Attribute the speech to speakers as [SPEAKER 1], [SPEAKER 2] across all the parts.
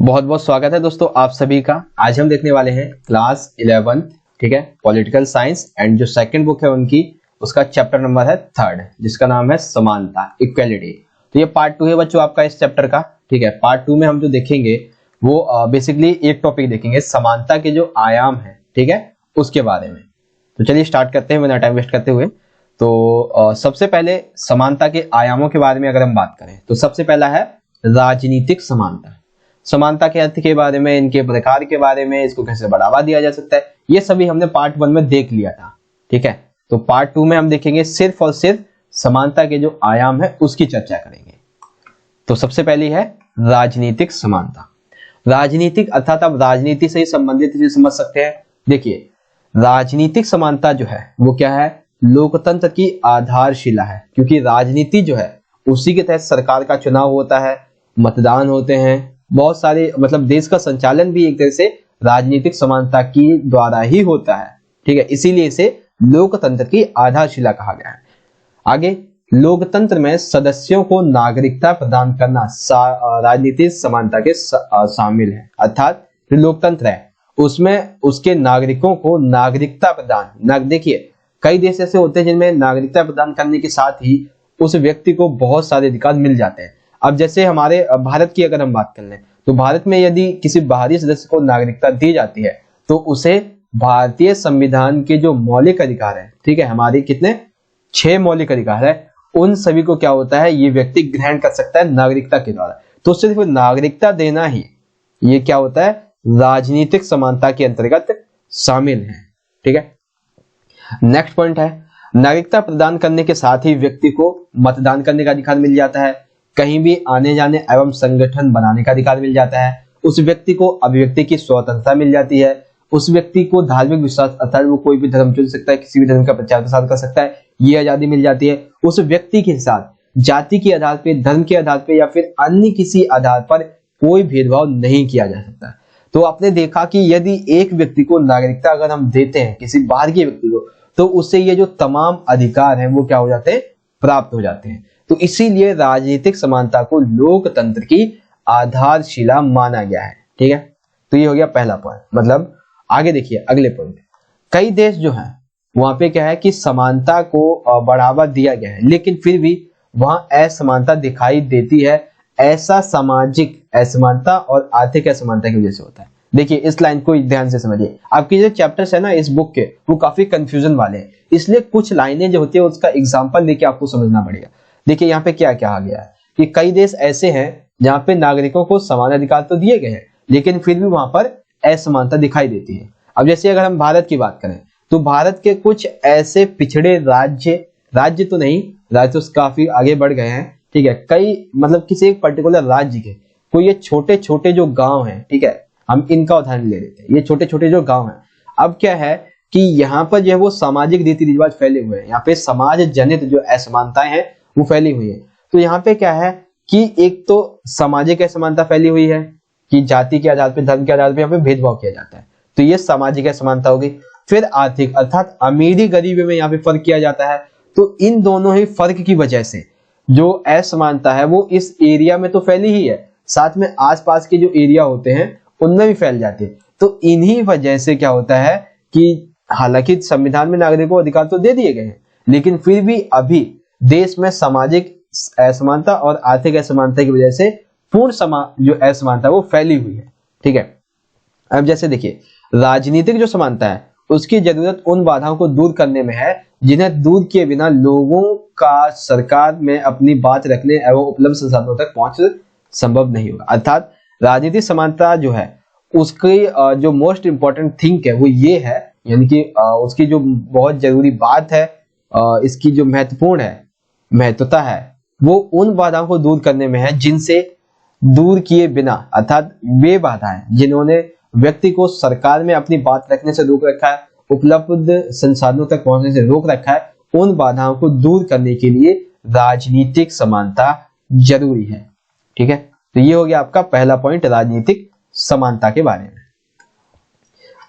[SPEAKER 1] बहुत बहुत स्वागत है दोस्तों आप सभी का। आज हम देखने वाले हैं क्लास 11, ठीक है, पॉलिटिकल साइंस एंड जो सेकंड बुक है उनकी, उसका चैप्टर नंबर है 3 जिसका नाम है समानता, इक्वालिटी। तो ये पार्ट 2 है बच्चों आपका इस चैप्टर का, ठीक है। पार्ट 2 में हम जो देखेंगे वो बेसिकली एक टॉपिक देखेंगे, समानता के जो आयाम है, ठीक है, उसके बारे में। तो चलिए स्टार्ट करते हैं बिना टाइम वेस्ट करते हुए। तो सबसे पहले समानता के आयामों के बारे में अगर हम बात करें तो सबसे पहला है राजनीतिक समानता। समानता के अर्थ के बारे में, इनके प्रकार के बारे में, इसको कैसे बढ़ावा दिया जा सकता है, ये सभी हमने पार्ट 1 में देख लिया था, ठीक है। तो पार्ट 2 में हम देखेंगे सिर्फ और सिर्फ समानता के जो आयाम है उसकी चर्चा करेंगे। तो सबसे पहली है राजनीतिक समानता। राजनीतिक अर्थात आप राजनीति से ही संबंधित इसे समझ सकते हैं। देखिए, राजनीतिक समानता जो है वो क्या है, लोकतंत्र की आधारशिला है, क्योंकि राजनीति जो है उसी के तहत सरकार का चुनाव होता है, मतदान होते हैं, बहुत सारे मतलब देश का संचालन भी एक तरह से राजनीतिक समानता की द्वारा ही होता है, ठीक है। इसीलिए इसे लोकतंत्र की आधारशिला कहा गया है। आगे, लोकतंत्र में सदस्यों को नागरिकता प्रदान करना राजनीतिक समानता के शामिल है। अर्थात जो लोकतंत्र है उसमें उसके नागरिकों को नागरिकता प्रदान, देखिए कई देश ऐसे होते हैं जिनमें नागरिकता प्रदान करने के साथ ही उस व्यक्ति को बहुत सारे अधिकार मिल जाते हैं। अब जैसे हमारे भारत की अगर हम बात कर लें तो भारत में यदि किसी बाहरी सदस्य को नागरिकता दी जाती है तो उसे भारतीय संविधान के जो मौलिक अधिकार है, ठीक है, हमारे कितने 6 मौलिक अधिकार है, उन सभी को क्या होता है, ये व्यक्ति ग्रहण कर सकता है नागरिकता के द्वारा। तो सिर्फ नागरिकता देना ही ये क्या होता है, राजनीतिक समानता के अंतर्गत शामिल है, ठीक है। नेक्स्ट पॉइंट है, नागरिकता प्रदान करने के साथ ही व्यक्ति को मतदान करने का अधिकार मिल जाता है, कहीं भी आने जाने एवं संगठन बनाने का अधिकार मिल जाता है, उस व्यक्ति को अभिव्यक्ति की स्वतंत्रता मिल जाती है, उस व्यक्ति को धार्मिक विश्वास अर्थात वो कोई भी धर्म चुन सकता है, किसी भी धर्म का प्रचार प्रसार कर सकता है, ये आजादी मिल जाती है। उस व्यक्ति के साथ जाति के आधार पे, धर्म के आधार पे या फिर अन्य किसी आधार पर कोई भेदभाव नहीं किया जा सकता। तो आपने देखा कि यदि एक व्यक्ति को नागरिकता अगर हम देते हैं किसी बाहर के व्यक्ति को, तो उससे ये जो तमाम अधिकार हैं वो क्या हो जाते हैं, प्राप्त हो जाते हैं। तो इसीलिए राजनीतिक समानता को लोकतंत्र की आधारशिला माना गया है, ठीक है। तो ये हो गया पहला पॉइंट। मतलब आगे देखिए अगले पॉइंट, कई देश जो हैं वहां पे क्या है कि समानता को बढ़ावा दिया गया है, लेकिन फिर भी वहां असमानता दिखाई देती है। ऐसा सामाजिक असमानता और आर्थिक असमानता की वजह से होता है। देखिए इस लाइन को ध्यान से समझिए, आपके जो चैप्टर्स है ना इस बुक के वो काफी कंफ्यूजन वाले हैं, इसलिए कुछ लाइनें जो होती है उसका एग्जांपल लेके आपको समझना पड़ेगा। देखिए यहाँ पे क्या कहा गया है कि कई देश ऐसे हैं जहां पे नागरिकों को समान अधिकार तो दिए गए हैं, लेकिन फिर भी वहां पर असमानता दिखाई देती है। अब जैसे अगर हम भारत की बात करें तो भारत के कुछ ऐसे पिछड़े राज्य तो नहीं, राज्य तो काफी आगे बढ़ गए हैं, ठीक है, कई मतलब किसी एक पर्टिकुलर राज्य के कोई ये छोटे छोटे जो गांव हैं, ठीक है, हम इनका उदाहरण ले लेते हैं। ये छोटे छोटे जो गांव हैं, अब क्या है कि यहाँ पर जो है वो सामाजिक रीति रिवाज फैले हुए हैं, यहाँ पे समाज जनित जो असमानताएं हैं वो फैली हुई है। तो यहाँ पे क्या है कि एक तो सामाजिक असमानता फैली हुई है कि जाति के आधार पे, धर्म के आधार पे यहाँ पे भेदभाव किया जाता है, तो ये सामाजिक असमानता होगी। फिर आर्थिक अर्थात अमीरी गरीबी में यहाँ पे फर्क किया जाता है। तो इन दोनों ही फर्क की वजह से जो असमानता है वो इस एरिया में तो फैली ही है, साथ में आसपास के जो एरिया होते हैं उनमें भी फैल जाती है। तो इन्हीं वजह से क्या होता है कि हालांकि संविधान में नागरिकों को अधिकार तो दे दिए गए हैं, लेकिन फिर भी अभी देश में सामाजिक असमानता और आर्थिक असमानता की वजह से पूर्ण जो असमानता वो फैली हुई है, ठीक है। अब जैसे देखिए, राजनीतिक जो समानता है उसकी जरूरत उन बाधाओं को दूर करने में है जिन्हें दूर किए बिना लोगों का सरकार में अपनी बात रखने एवं उपलब्ध संसाधनों तक पहुंच संभव नहीं होगा। अर्थात राजनीतिक समानता जो है उसकी जो मोस्ट इंपॉर्टेंट थिंग है वो ये है, यानी कि उसकी जो बहुत जरूरी बात है, इसकी जो महत्वता है वो उन बाधाओं को दूर करने में है जिनसे दूर किए बिना, अर्थात वे बाधाएं जिन्होंने व्यक्ति को सरकार में अपनी बात रखने से रोक रखा है, उपलब्ध संसाधनों तक पहुंचने से रोक रखा है, उन बाधाओं को दूर करने के लिए राजनीतिक समानता जरूरी है, ठीक है। तो ये हो गया आपका पहला पॉइंट राजनीतिक समानता के बारे में।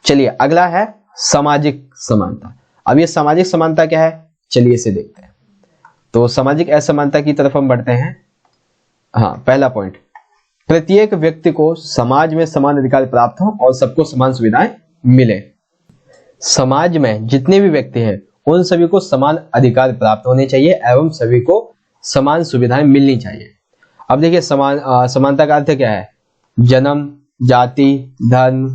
[SPEAKER 1] चलिए अगला है सामाजिक समानता। अब ये सामाजिक समानता क्या है, चलिए इसे देखते हैं। तो सामाजिक असमानता की तरफ हम बढ़ते हैं। हाँ, पहला पॉइंट, प्रत्येक व्यक्ति को समाज में समान अधिकार प्राप्त हो और सबको समान सुविधाएं मिले। समाज में जितने भी व्यक्ति हैं उन सभी को समान अधिकार प्राप्त होने चाहिए एवं सभी को समान सुविधाएं मिलनी चाहिए। अब देखिए समानता का अर्थ क्या है? जन्म, जाति, धर्म,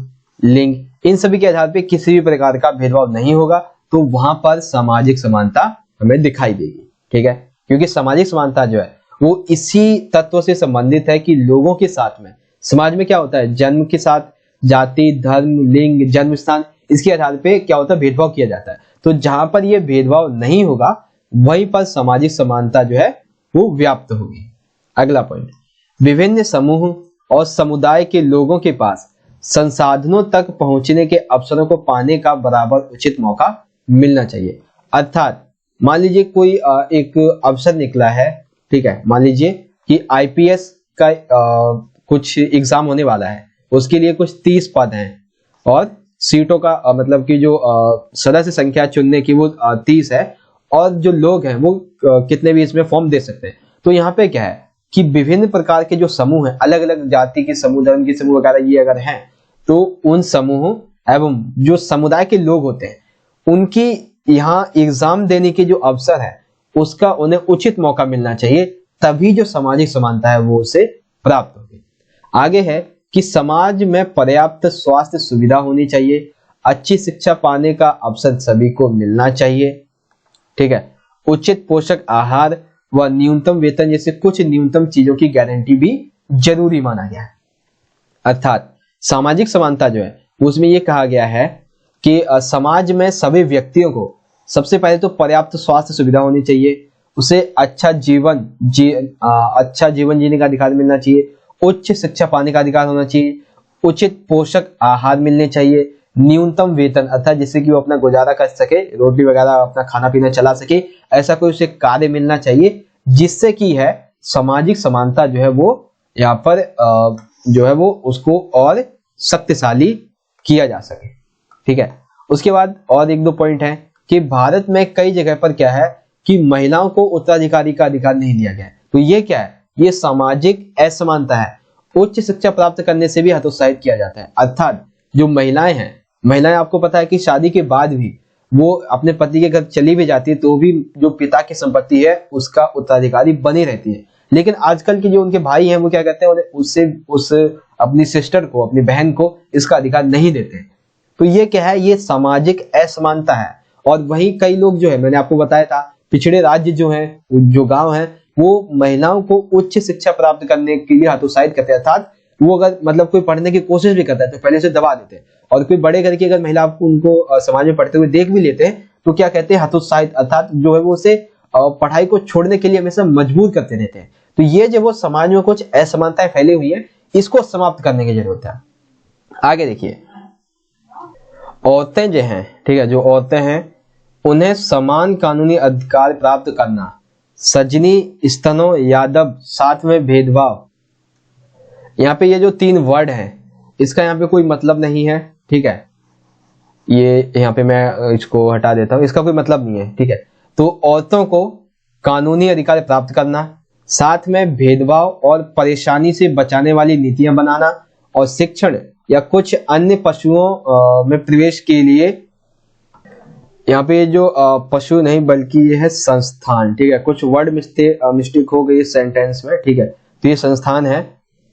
[SPEAKER 1] लिंग, इन सभी के आधार पर किसी भी प्रकार का भेदभाव नहीं होगा, तो वहां पर सामाजिक समानता हमें दिखाई देगी। ठीक है, क्योंकि सामाजिक समानता जो है वो इसी तत्व से संबंधित है कि लोगों के साथ में समाज में क्या होता है, जन्म के साथ जाति, धर्म, लिंग, जन्म स्थान, इसके आधार पे क्या होता है, भेदभाव किया जाता है। तो जहां पर ये भेदभाव नहीं होगा वहीं पर सामाजिक समानता जो है वो व्याप्त होगी। अगला पॉइंट, विभिन्न समूह और समुदाय के लोगों के पास संसाधनों तक पहुंचने के अवसरों को पाने का बराबर उचित मौका मिलना चाहिए। अर्थात मान लीजिए कोई एक अवसर निकला है, ठीक है, मान लीजिए कि आईपीएस का कुछ एग्जाम होने वाला है, उसके लिए कुछ 30 पद हैं और सीटों का मतलब कि जो सदस्य संख्या चुनने की वो 30 है और जो लोग हैं वो कितने भी इसमें फॉर्म दे सकते हैं। तो यहाँ पे क्या है कि विभिन्न प्रकार के जो समूह हैं, अलग अलग जाति के समूह, धर्म के समूह वगैरह ये अगर हैं, तो उन समूह एवं जो समुदाय के लोग होते हैं उनकी यहाँ एग्जाम देने की जो अवसर है उसका उन्हें उचित मौका मिलना चाहिए, तभी जो सामाजिक समानता है वो उसे प्राप्त होगी। आगे है कि समाज में पर्याप्त स्वास्थ्य सुविधा होनी चाहिए, अच्छी शिक्षा पाने का अवसर सभी को मिलना चाहिए। ठीक है, उचित पोषक आहार व न्यूनतम वेतन जैसे कुछ न्यूनतम चीजों की गारंटी भी जरूरी माना गया है। अर्थात सामाजिक समानता जो है उसमें यह कहा गया है कि समाज में सभी व्यक्तियों को सबसे पहले तो पर्याप्त स्वास्थ्य सुविधा होनी चाहिए, उसे अच्छा जीवन जीने का अधिकार मिलना चाहिए, उच्च शिक्षा पाने का अधिकार होना चाहिए, उचित पोषक आहार मिलने चाहिए, न्यूनतम वेतन अर्थात जिससे कि वो अपना गुजारा कर सके, रोटी वगैरह अपना खाना पीना चला सके, ऐसा कोई उसे कार्य मिलना चाहिए जिससे कि है सामाजिक समानता जो है वो यहाँ पर जो है वो उसको और शक्तिशाली किया जा सके। ठीक है, उसके बाद और एक दो पॉइंट है कि भारत में कई जगह पर क्या है कि महिलाओं को उत्तराधिकारी का अधिकार नहीं दिया गया है। तो ये क्या है, ये सामाजिक असमानता है। उच्च शिक्षा प्राप्त करने से भी हतोत्साहित किया जाता है। अर्थात जो महिलाएं हैं, महिलाएं आपको पता है कि शादी के बाद भी वो अपने पति के घर चली भी जाती है तो भी जो पिता की संपत्ति है उसका उत्तराधिकारी बनी रहती है। लेकिन आजकल के जो उनके भाई हैं वो क्या कहते हैं, उस अपनी सिस्टर को, अपनी बहन को इसका अधिकार नहीं देते। तो ये क्या है, ये सामाजिक असमानता है। और वहीं कई लोग जो है, मैंने आपको बताया था, पिछड़े राज्य जो हैं, जो गांव हैं, वो महिलाओं को उच्च शिक्षा प्राप्त करने के लिए हतोत्साहित करते हैं। अर्थात वो अगर मतलब कोई पढ़ने की कोशिश भी करता है तो पहले से दबा देते हैं, और कोई बड़े घर की अगर महिला उनको समाज में पढ़ते हुए देख भी लेते हैं तो क्या कहते हैं, हतोत्साहित, अर्थात जो है वो उसे पढ़ाई को छोड़ने के लिए हमेशा मजबूर करते रहते हैं। तो ये जो वो समाज में कुछ असमानताएं फैली हुई है, इसको समाप्त करने की जरूरत है। आगे देखिए, औरतें जो हैं, ठीक है, जो औरतें हैं उन्हें समान कानूनी अधिकार प्राप्त करना, सजनी, स्तनों, यादव, साथ में भेदभाव। यहाँ पे ये जो 3 वर्ड हैं इसका यहाँ पे कोई मतलब नहीं है। ठीक है, ये यहाँ पे मैं इसको हटा देता हूँ, इसका कोई मतलब नहीं है। ठीक है, तो औरतों को कानूनी अधिकार प्राप्त करना, साथ में भेदभाव और परेशानी से बचाने वाली नीतियां बनाना, और शिक्षण या कुछ अन्य पशुओं में प्रवेश के लिए, यहाँ पे जो पशु नहीं बल्कि ये है संस्थान। ठीक है, कुछ वर्ड मिस्टेक हो गई सेंटेंस में। ठीक है, तो ये संस्थान है।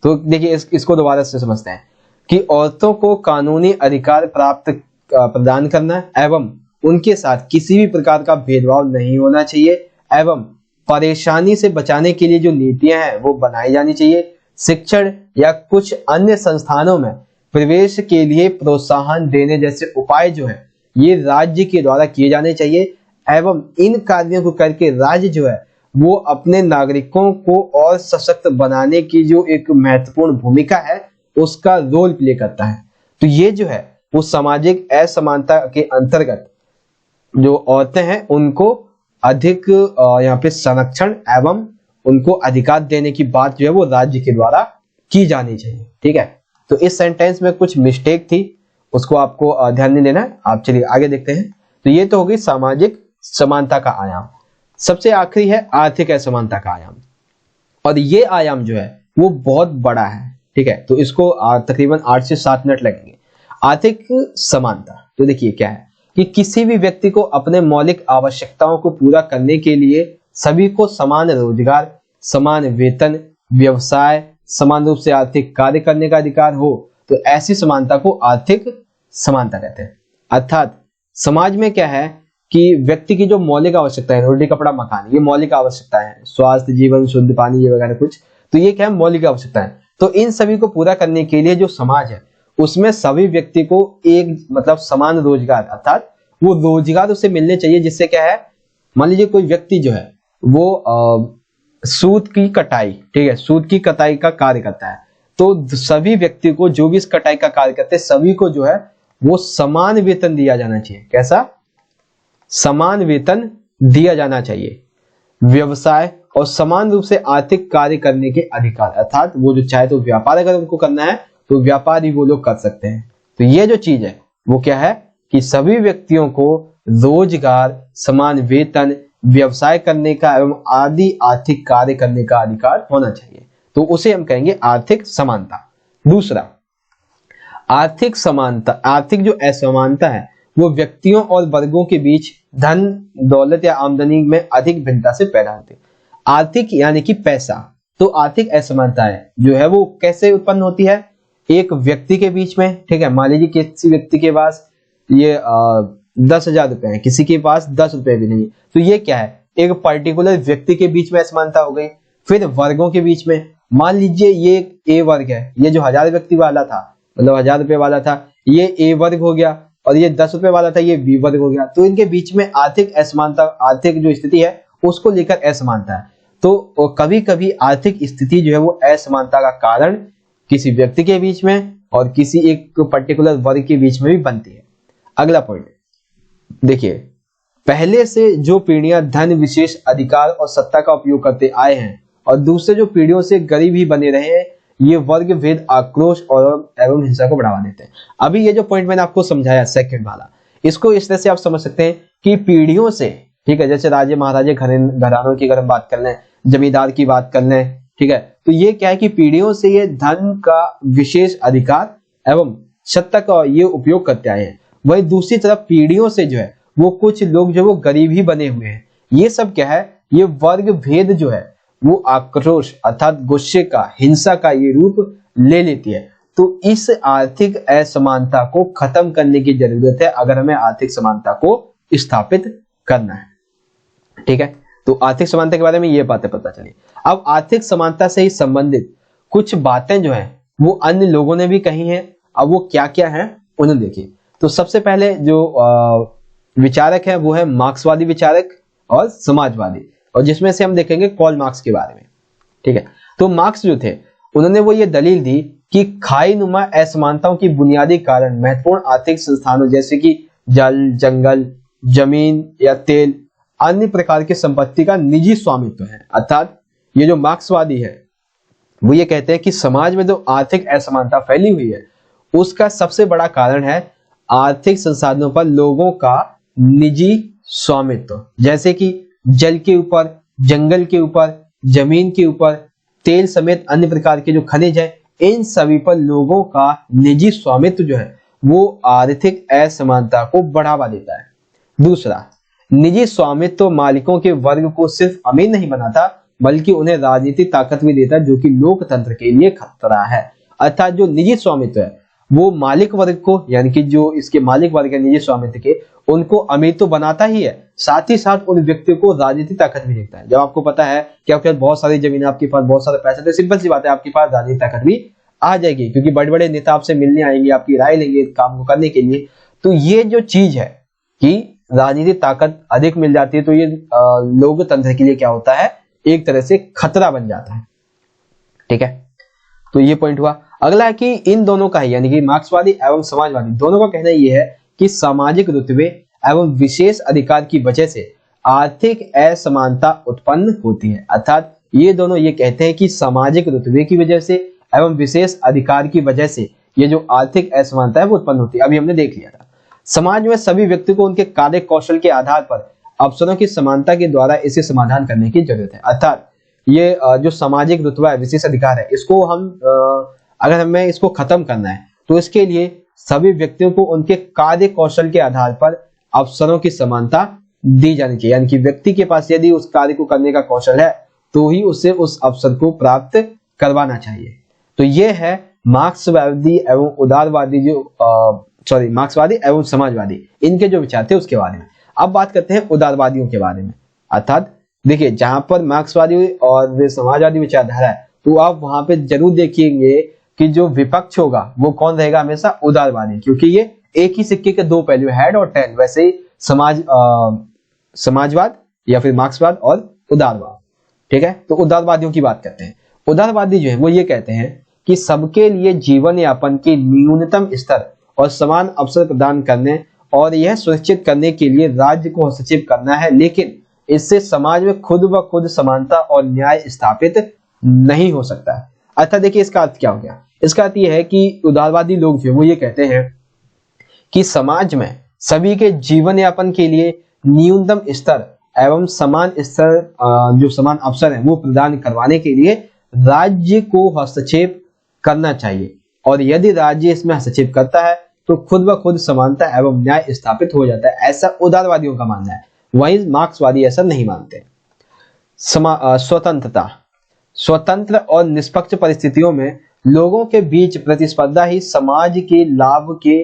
[SPEAKER 1] तो देखिए इसको दोबारा से समझते हैं कि औरतों को कानूनी अधिकार प्रदान करना एवं उनके साथ किसी भी प्रकार का भेदभाव नहीं होना चाहिए, एवं परेशानी से बचाने के लिए जो नीतियां हैं वो बनाई जानी चाहिए। शिक्षण या कुछ अन्य संस्थानों में प्रवेश के लिए प्रोत्साहन देने जैसे उपाय जो है ये राज्य के द्वारा किए जाने चाहिए, एवं इन कार्यों को करके राज्य जो है वो अपने नागरिकों को और सशक्त बनाने की जो एक महत्वपूर्ण भूमिका है उसका रोल प्ले करता है। तो ये जो है वो सामाजिक असमानता के अंतर्गत जो औरतें हैं उनको अधिक यहाँ पे संरक्षण एवं उनको अधिकार देने की बात जो है वो राज्य के द्वारा की जानी चाहिए। ठीक है, तो इस सेंटेंस में कुछ मिस्टेक थी, उसको आपको ध्यान नहीं देना है। आप चलिए आगे देखते हैं। तो ये तो होगी सामाजिक समानता का आयाम। सबसे आखिरी है आर्थिक असमानता का आयाम, और ये आयाम जो है वो बहुत बड़ा है, ठीक है। तो इसको तकरीबन 8 से 7 मिनट लगेंगे। आर्थिक समानता, तो देखिए क्या है कि किसी भी व्यक्ति को अपने मौलिक आवश्यकताओं को पूरा करने के लिए सभी को समान रोजगार, समान वेतन, व्यवसाय, समान रूप से आर्थिक कार्य करने का अधिकार हो, तो ऐसी समानता को आर्थिक समानता कहते हैं। अर्थात समाज में क्या है कि व्यक्ति की जो मौलिक आवश्यकता है, रोटी कपड़ा मकान, ये मौलिक आवश्यकताएं हैं, स्वास्थ्य, जीवन, शुद्ध पानी, ये वगैरह कुछ, तो ये क्या है, मौलिक आवश्यकताएं। तो इन सभी को पूरा करने के लिए जो समाज है उसमें सभी व्यक्ति को एक मतलब समान रोजगार, अर्थात वो रोजगार उसे मिलने चाहिए, जिससे क्या है, मान लीजिए कोई व्यक्ति जो है वो सूत की कटाई, ठीक है, सूत की कटाई का कार्य करता है, तो सभी व्यक्ति को जो भी इस कटाई का कार्य करते हैं सभी को जो है वो समान वेतन दिया जाना चाहिए। कैसा? समान वेतन दिया जाना चाहिए। व्यवसाय और समान रूप से आर्थिक कार्य करने के अधिकार, अर्थात वो जो चाहे तो व्यापार अगर उनको करना है तो व्यापार ही वो लोग कर सकते हैं। तो ये जो चीज है वो क्या है कि सभी व्यक्तियों को रोजगार, समान वेतन, व्यवसाय करने का एवं आदि आर्थिक कार्य करने का अधिकार होना चाहिए, तो उसे हम कहेंगे आर्थिक समानता। दूसरा, आर्थिक समानता, आर्थिक जो असमानता है वो व्यक्तियों और वर्गों के बीच धन, दौलत या आमदनी में अधिक भिन्नता से पैदा होती है। आर्थिक यानी कि पैसा, तो आर्थिक असमानता है जो है वो कैसे उत्पन्न होती है? एक व्यक्ति के बीच में, ठीक है, मान लीजिए किसी व्यक्ति के पास ये 10,000 रुपए है, किसी के पास 10 रुपए भी नहीं, तो ये क्या है, एक पर्टिकुलर व्यक्ति के बीच में असमानता हो गई। फिर वर्गों के बीच में, मान लीजिए ये ए वर्ग है, ये जो 1000 व्यक्ति वाला था, मतलब 1000 रुपए वाला था, ये ए वर्ग हो गया, और ये 10 रुपए वाला था, ये बी वर्ग हो गया। तो इनके बीच में आर्थिक असमानता, आर्थिक जो स्थिति है उसको लेकर असमानता है। तो कभी कभी आर्थिक स्थिति जो है वो असमानता का कारण किसी व्यक्ति के बीच में और किसी एक पर्टिकुलर वर्ग के बीच में भी बनती है। अगला पॉइंट देखिए, पहले से जो पीढ़ियां धन, विशेष अधिकार और सत्ता का उपयोग करते आए हैं और दूसरे जो पीढ़ियों से गरीब ही बने रहे हैं, ये वर्ग भेद, आक्रोश और एवं हिंसा को बढ़ावा देते हैं। अभी ये जो पॉइंट मैंने आपको समझाया सेकंड वाला, इसको इस तरह से आप समझ सकते हैं कि पीढ़ियों से, ठीक है, जैसे राजे महाराजे घरानों की अगर हम बात कर लें, जमींदार की बात कर लें, ठीक है, तो ये क्या है कि पीढ़ियों से ये धन का विशेष अधिकार एवं सत्ता का ये उपयोग करते आए हैं। वही दूसरी तरफ पीढ़ियों से जो है वो कुछ लोग जो वो गरीब ही बने हुए हैं। ये सब क्या है, ये वर्ग भेद जो है वो आक्रोश अर्थात गुस्से का, हिंसा का ये रूप ले लेती है। तो इस आर्थिक असमानता को खत्म करने की जरूरत है अगर हमें आर्थिक समानता को स्थापित करना है, ठीक है। तो आर्थिक समानता के बारे में ये बातें पता चली। अब आर्थिक समानता से ही संबंधित कुछ बातें जो है वो अन्य लोगों ने भी कही हैं। अब वो क्या क्या है उन्हें देखिए। तो सबसे पहले जो विचारक है वो है मार्क्सवादी विचारक और समाजवादी, और जिसमें से हम देखेंगे कार्ल मार्क्स के बारे में, ठीक है। तो मार्क्स जो थे उन्होंने वो ये दलील दी कि खाई नुमा असमानताओं की बुनियादी कारण महत्वपूर्ण आर्थिक संस्थानों जैसे कि जल, जंगल, जमीन या तेल, अन्य प्रकार की संपत्ति का निजी स्वामित्व है। अर्थात ये जो मार्क्सवादी है वो ये कहते हैं कि समाज में जो आर्थिक असमानता फैली हुई है उसका सबसे बड़ा कारण है आर्थिक संसाधनों पर लोगों का निजी स्वामित्व, जैसे कि जल के ऊपर, जंगल के ऊपर, जमीन के ऊपर, तेल समेत अन्य प्रकार के जो खनिज है, इन सभी पर लोगों का निजी स्वामित्व जो है वो आर्थिक असमानता को बढ़ावा देता है। दूसरा, निजी स्वामित्व मालिकों के वर्ग को सिर्फ अमीर नहीं बनाता बल्कि उन्हें राजनीतिक ताकत भी देता है, जो कि लोकतंत्र के लिए खतरा है। अर्थात जो निजी स्वामित्व है वो मालिक वर्ग को, यानी कि जो इसके मालिक वर्ग है निजी स्वामित्व के, उनको अमीर तो बनाता ही है, साथ ही साथ उन व्यक्तियों को राजनीतिक ताकत भी देता है। जब आपको पता है कि आपके पास बहुत सारी जमीन, आपके पास बहुत सारा पैसा, तो सिंपल सी बात है आपके पास राजनीतिक ताकत भी आ जाएगी, क्योंकि बड़े बड़े नेता आपसे मिलने आएंगे, आपकी राय लेंगे काम को करने के लिए। तो ये जो चीज है कि राजनीतिक ताकत अधिक मिल जाती है, तो ये लोकतंत्र के लिए क्या होता है, एक तरह से खतरा बन जाता है, ठीक है। तो ये पॉइंट हुआ। अगला है कि इन दोनों का ही, यानी कि मार्क्सवादी एवं समाजवादी दोनों का कहना यह है कि सामाजिक रुतबे एवं विशेष अधिकार की वजह से आर्थिक असमानता उत्पन्न होती है। अर्थात ये दोनों ये कहते हैं कि सामाजिक रुतबे की वजह से एवं विशेष अधिकार की वजह से ये जो आर्थिक असमानता है वो उत्पन्न होती है। अभी हमने देख लिया था, समाज में सभी व्यक्ति को उनके कार्य कौशल के आधार पर अवसरों की समानता के द्वारा इसे समाधान करने की जरूरत है। अर्थात ये जो सामाजिक रुतबा है, विशेष अधिकार है, इसको हम अगर हमें इसको खत्म करना है तो इसके लिए सभी व्यक्तियों को उनके कार्य कौशल के आधार पर अवसरों की समानता दी जानी चाहिए। यानी कि व्यक्ति के पास यदि उस कार्य को करने का कौशल है तो ही उसे उस अवसर को प्राप्त करवाना चाहिए। तो ये है मार्क्सवादी एवं उदारवादी मार्क्सवादी एवं समाजवादी, इनके जो विचार थे उसके बारे में। अब बात करते हैं उदारवादियों के बारे में। अर्थात देखिए, जहां पर मार्क्सवादी और समाजवादी विचारधारा है तो आप वहां पे जरूर देखिएंगे कि जो विपक्ष होगा वो कौन रहेगा, हमेशा उदारवादी, क्योंकि ये एक ही सिक्के के दो पहलू, हेड और टेल। वैसे ही समाजवाद या फिर मार्क्सवाद और उदारवाद, ठीक है। तो उदारवादियों की बात करते हैं। उदारवादी जो है वो ये कहते हैं कि सबके लिए जीवन यापन के न्यूनतम स्तर और समान अवसर प्रदान करने और यह सुनिश्चित करने के लिए राज्य को हस्तक्षेप करना है, लेकिन इससे समाज में खुद ब खुद समानता और न्याय स्थापित नहीं हो सकता है। अच्छा देखिए, इसका अर्थ क्या हो गया? इसका अर्थ यह है कि उदारवादी लोग जो वो ये कहते हैं कि समाज में सभी के जीवन यापन के लिए न्यूनतम स्तर एवं समान स्तर जो समान अवसर है वो प्रदान करवाने के लिए राज्य को हस्तक्षेप करना चाहिए, और यदि राज्य इसमें हस्तक्षेप करता है तो खुद ब खुद समानता एवं न्याय स्थापित हो जाता है। ऐसा उदारवादियों का मानना है। वहीं मार्क्सवादी ऐसा नहीं मानते। स्वतंत्रता, स्वतंत्र और निष्पक्ष परिस्थितियों में लोगों के बीच प्रतिस्पर्धा ही समाज के लाभ के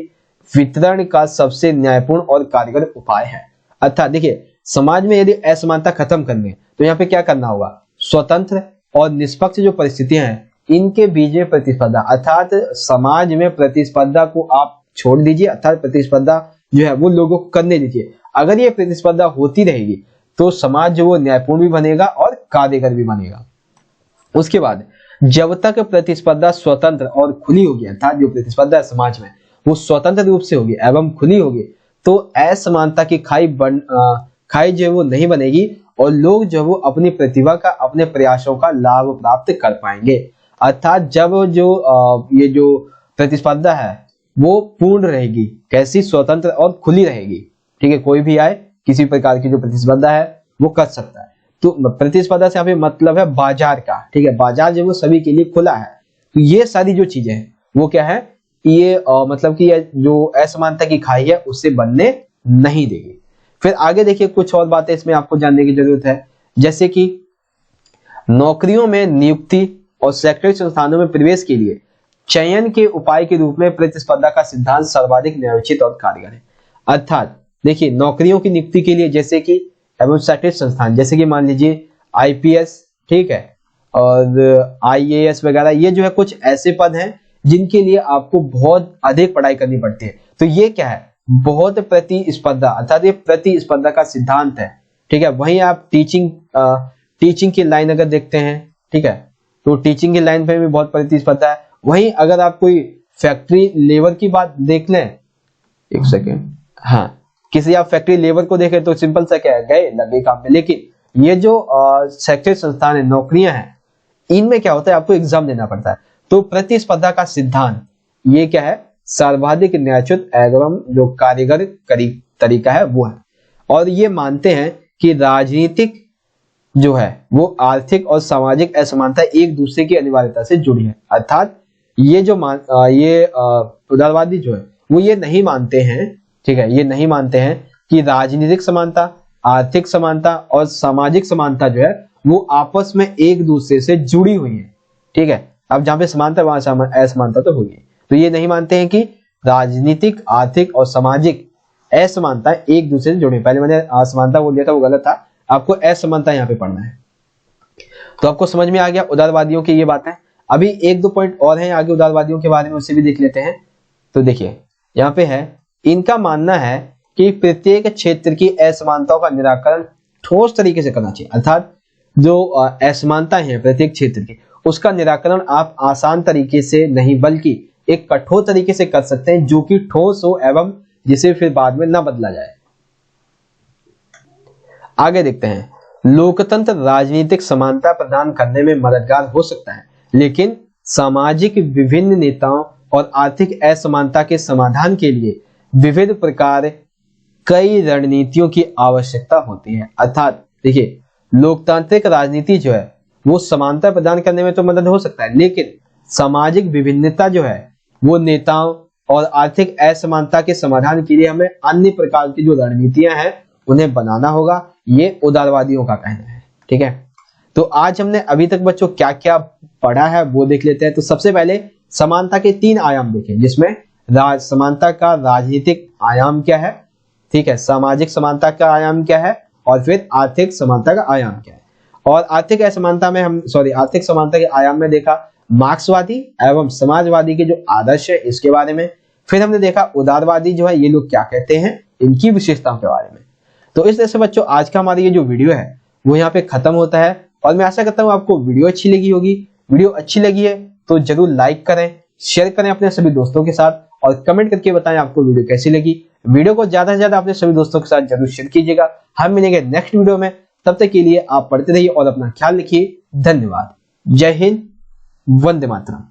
[SPEAKER 1] वितरण का सबसे न्यायपूर्ण और कारगर उपाय है। अर्थात देखिए, समाज में यदि असमानता खत्म करनी है तो यहाँ पे क्या करना होगा? स्वतंत्र और निष्पक्ष जो परिस्थितियां हैं इनके बीच में प्रतिस्पर्धा, अर्थात समाज में प्रतिस्पर्धा को आप छोड़ दीजिए, अर्थात प्रतिस्पर्धा जो है वो लोगों को करने दीजिए। अगर ये प्रतिस्पर्धा होती रहेगी तो समाज जो वो न्यायपूर्ण भी बनेगा और कार्यगर भी बनेगा। उसके बाद जब तक प्रतिस्पर्धा स्वतंत्र और खुली होगी, अर्थात जो प्रतिस्पर्धा है समाज में वो स्वतंत्र रूप से होगी एवं खुली होगी, तो असमानता की खाई जो वो नहीं बनेगी और लोग जो वो अपनी प्रतिभा का, अपने प्रयासों का लाभ प्राप्त कर पाएंगे। अर्थात जब ये जो प्रतिस्पर्धा है वो पूर्ण रहेगी, कैसी? स्वतंत्र और खुली रहेगी, ठीक है। कोई भी आए, किसी प्रकार की जो प्रतिस्पर्धा है वो कर सकता है। तो प्रतिस्पर्धा से अभी मतलब है बाजार का, ठीक है। बाजार जो वो सभी के लिए खुला है। तो ये सारी जो चीजें हैं वो क्या है, ये मतलब कि ये जो असमानता की खाई है उससे बनने नहीं देगी। फिर आगे देखिए, कुछ और बातें इसमें आपको जानने की जरूरत है, जैसे कि नौकरियों में नियुक्ति और शैक्षणिक संस्थानों में प्रवेश के लिए चयन के उपाय के रूप में प्रतिस्पर्धा का सिद्धांत सर्वाधिक न्यायोचित और कारगर है। अर्थात देखिए, नौकरियों की नियुक्ति के लिए जैसे कि एवं शैक्षणिक संस्थान, जैसे कि मान लीजिए आईपीएस, ठीक है, और आईएएस वगैरह, ये जो है कुछ ऐसे पद हैं जिनके लिए आपको बहुत अधिक पढ़ाई करनी पड़ती है। तो ये क्या है? बहुत प्रतिस्पर्धा, अर्थात ये प्रतिस्पर्धा का सिद्धांत है, ठीक है। वहीं आप टीचिंग की लाइन अगर देखते हैं, ठीक है, तो टीचिंग की लाइन पे भी बहुत प्रतिस्पर्धा है। वहीं अगर आप कोई फैक्ट्री लेबर की बात देख लें, एक सेकेंड, हाँ, किसी आप फैक्ट्री लेबर को देखें तो सिंपल सा क्या है, गए लगे काम पे। लेकिन ये जो शैक्षणिक संस्थान है, नौकरियां हैं, इनमें क्या होता है, आपको एग्जाम देना पड़ता है। तो प्रतिस्पर्धा का सिद्धांत ये क्या है? सर्वाधिक न्यायोचित एवं जो कार्यगर तरीका है वो है। और ये मानते हैं कि राजनीतिक जो है वो आर्थिक और सामाजिक असमानता एक दूसरे की अनिवार्यता से जुड़ी है। अर्थात ये जो उदारवादी जो है वो ये नहीं मानते हैं, ठीक है, ये नहीं मानते हैं कि राजनीतिक समानता, आर्थिक समानता और सामाजिक समानता जो है वो आपस में एक दूसरे से जुड़ी हुई है, ठीक है। अब जहां पे समानता वहां असमानता तो होगी। तो ये नहीं मानते हैं कि राजनीतिक, आर्थिक और सामाजिक असमानता एक दूसरे से जुड़ी। पहले मैंने असमानता बोल दिया था, वो गलत था, आपको असमानता यहाँ पे पढ़ना है। तो आपको समझ में आ गया उदारवादियों की ये बातें। अभी एक दो पॉइंट और हैं आगे उदारवादियों के बारे में, उससे भी देख लेते हैं। तो देखिए, यहाँ पे है, इनका मानना है कि प्रत्येक क्षेत्र की असमानताओं का निराकरण ठोस तरीके से करना चाहिए। अर्थात जो असमानताएं हैं प्रत्येक क्षेत्र की, उसका निराकरण आप आसान तरीके से नहीं बल्कि एक कठोर तरीके से कर सकते हैं, जो कि ठोस हो एवं जिसे फिर बाद में ना बदला जाए। आगे देखते हैं, लोकतंत्र राजनीतिक समानता प्रदान करने में मददगार हो सकता है, लेकिन सामाजिक विभिन्न नेताओं और आर्थिक असमानता के समाधान के लिए विविध प्रकार कई रणनीतियों की आवश्यकता होती है। अर्थात देखिए, लोकतांत्रिक राजनीति जो है वो समानता प्रदान करने में तो मदद हो सकता है, लेकिन सामाजिक विभिन्नता जो है वो नेताओं और आर्थिक असमानता के समाधान के लिए हमें अन्य प्रकार की जो रणनीतियां हैं उन्हें बनाना होगा, ये उदारवादियों का कहना है। ठीक है, तो आज हमने अभी तक बच्चों क्या क्या पढ़ा है वो देख लेते हैं। तो सबसे पहले समानता के 3 आयाम देखें, जिसमें समानता का राजनीतिक आयाम क्या है, ठीक है, सामाजिक समानता का आयाम क्या है, और फिर आर्थिक समानता का आयाम क्या है। और आर्थिक असमानता में आर्थिक समानता के आयाम में देखा मार्क्सवादी एवं समाजवादी के जो आदर्श है इसके बारे में। फिर हमने देखा उदारवादी जो है ये लोग क्या कहते हैं, इनकी विशेषताओं के बारे में। तो इस तरह से बच्चों आज का हमारा ये जो वीडियो है वो यहाँ पे खत्म होता है, और मैं आशा करता हूँ आपको वीडियो अच्छी लगी होगी। वीडियो अच्छी लगी है तो जरूर लाइक करें, शेयर करें अपने सभी दोस्तों के साथ, और कमेंट करके बताएं आपको वीडियो कैसी लगी। वीडियो को ज्यादा से ज्यादा अपने सभी दोस्तों के साथ जरूर शेयर कीजिएगा। हम मिलेंगे नेक्स्ट वीडियो में, तब तक के लिए आप पढ़ते रहिए और अपना ख्याल रखिए। धन्यवाद। जय हिंद, वंदे मातरम।